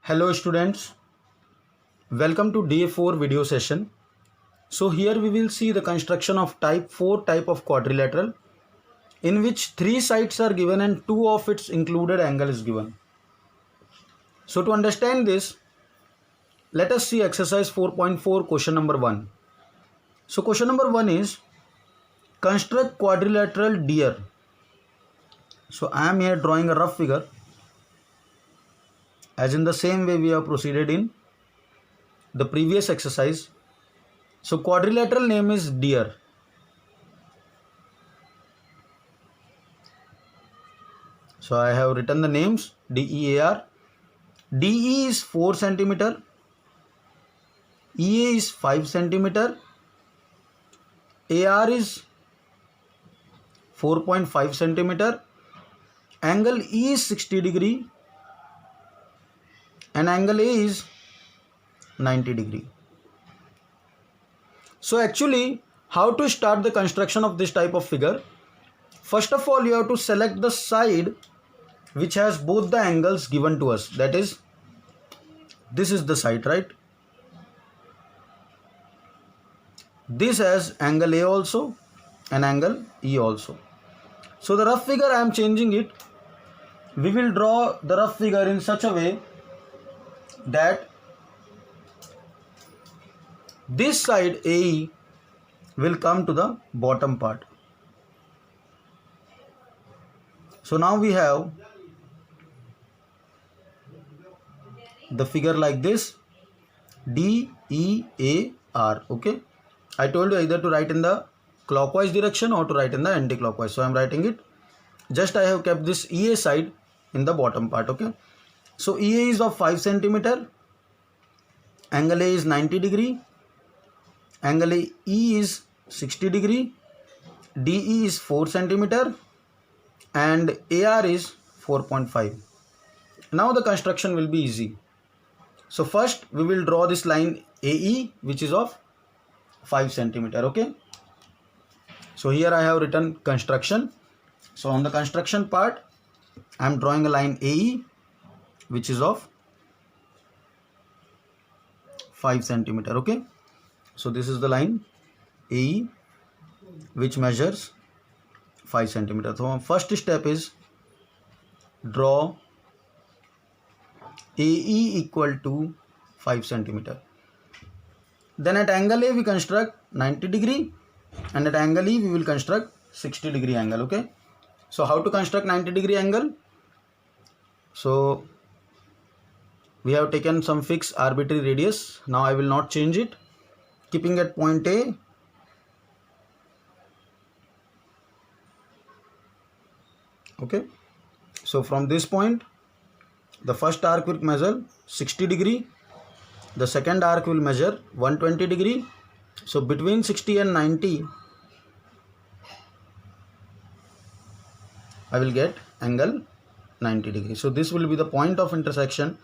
Hello students, welcome to day 4 video session. So here we will see the construction of type 4 type of quadrilateral in which 3 sides are given and 2 of its included angle is given. So to understand this, let us see exercise 4.4 question number 1. So question number 1 is construct quadrilateral deer. So I am here drawing a rough figure as in the same way we have proceeded in the previous exercise. So quadrilateral name is deer. So I have written the names DEAR. DE is 4 centimeter, EA is 5 centimeter, AR is 4.5 centimeter, angle E is 60 degree and angle A is 90 degree. So actually, how to start the construction of this type of figure? First of all, you have to select the side which has both the angles given to us. That is, this is the side, right? This has angle A also and angle E also. So the rough figure I am changing it. We will draw the rough figure in such a way that this side AE will come to the bottom part. So now we have the figure like this, DEAR. Okay, I told you either to write in the clockwise direction or to write in the anti-clockwise. So I am writing it. Just I have kept this EA side in the bottom part. Okay, so EA is of 5 centimeter, angle A is 90 degree, angle E is 60 degree, DE is 4 centimeter and AR is 4.5. Now the construction will be easy. So first we will draw this line AE which is of 5 centimeter. Okay, so here I have written construction. So on the construction part I am drawing a line AE which is of 5 centimeter. Okay, so this is the line AE which measures 5 centimeter. So first step is draw AE equal to 5 centimeter. Then at angle A we construct 90 degree and at angle E we will construct 60 degree angle. Okay, so how to construct 90 degree angle? So we have taken some fixed arbitrary radius. Now I will not change it, keeping at point A. Okay, so from this point the first arc will measure 60 degree, the second arc will measure 120 degree. So between 60 and 90 I will get angle 90 degree. So this will be the point of intersection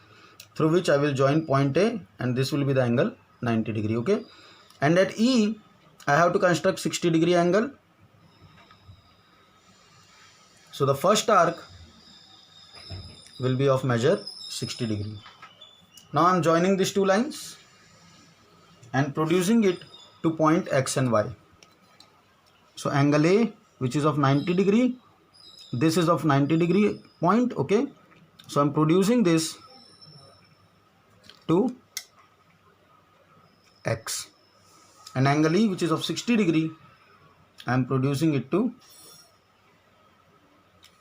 through which I will join point A and this will be the angle 90 degree. Okay, and at E I have to construct 60 degree angle. So the first arc will be of measure 60 degree. Now I am joining these two lines and producing it to point X and Y. So angle A which is of 90 degree, this is of 90 degree point. Okay, so I am producing this to X, and angle E which is of 60 degree I am producing it to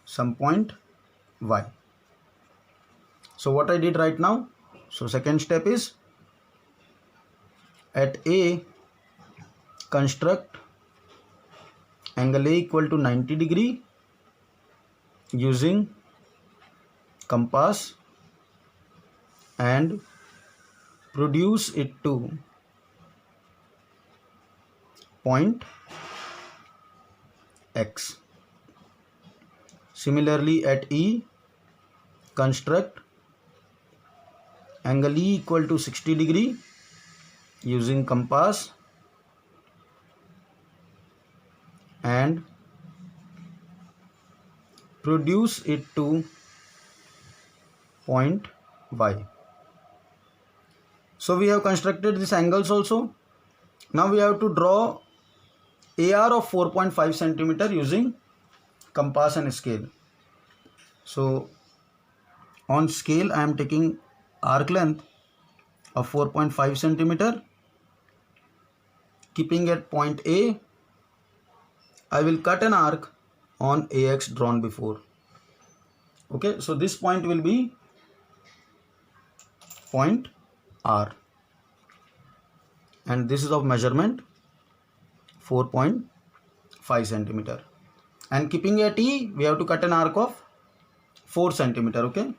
some point Y. So what I did right now, so second step is at A construct angle A equal to 90 degree using compass and produce it to point X. Similarly at E construct angle E equal to 60 degree using compass and produce it to point Y. So we have constructed these angles also. Now we have to draw AR of 4.5 centimeter using compass and scale. So on scale I am taking arc length of 4.5 centimeter. Keeping at point A, I will cut an arc on AX drawn before. Okay, so this point will be point R, and this is of measurement 4.5 centimeter. And keeping at E, we have to cut an arc of 4 centimeter. Okay,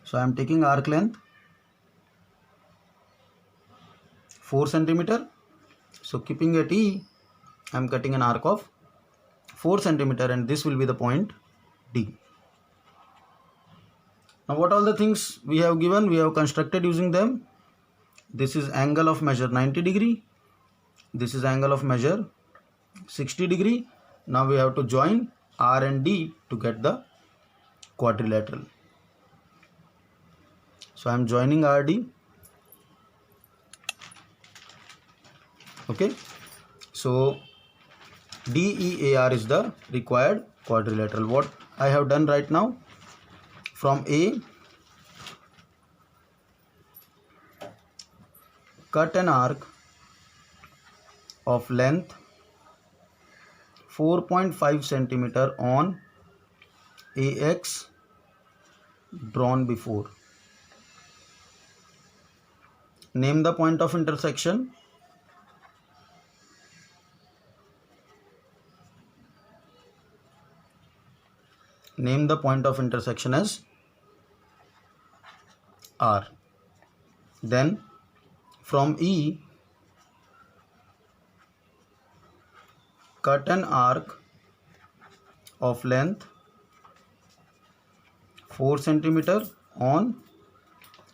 so I am taking arc length 4 centimeter. So keeping at E, I am cutting an arc of 4 centimeter, and this will be the point D. Now what all the things we have given, we have constructed using them. This is angle of measure 90 degree. This is angle of measure 60 degree. Now we have to join R and D to get the quadrilateral. So I am joining RD. Okay, so DEAR is the required quadrilateral. What I have done right now, from A, cut an arc of length 4.5 centimeter on AX drawn before. Name the point of intersection. Name the point of intersection as R. Then from E, cut an arc of length 4 centimeter on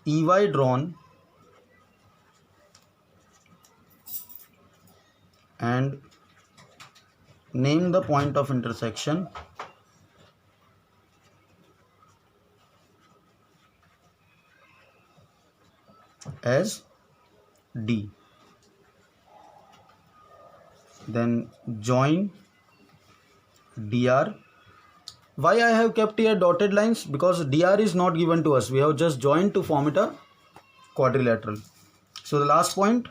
EY drawn and name the point of intersection as D. Then join DR. Why I have kept here dotted lines? Because DR is not given to us. We have just joined to form it a quadrilateral. So the last point,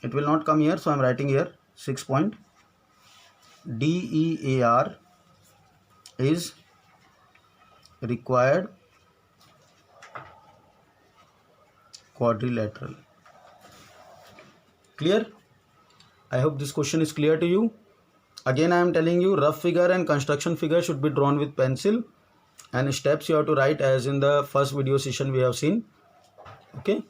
it will not come here. So I am writing here 6 point. DEAR is required quadrilateral. Clear? I hope this question is clear to you. Again, I am telling you, rough figure and construction figure should be drawn with pencil, and steps you have to write as in the first video session we have seen. Okay.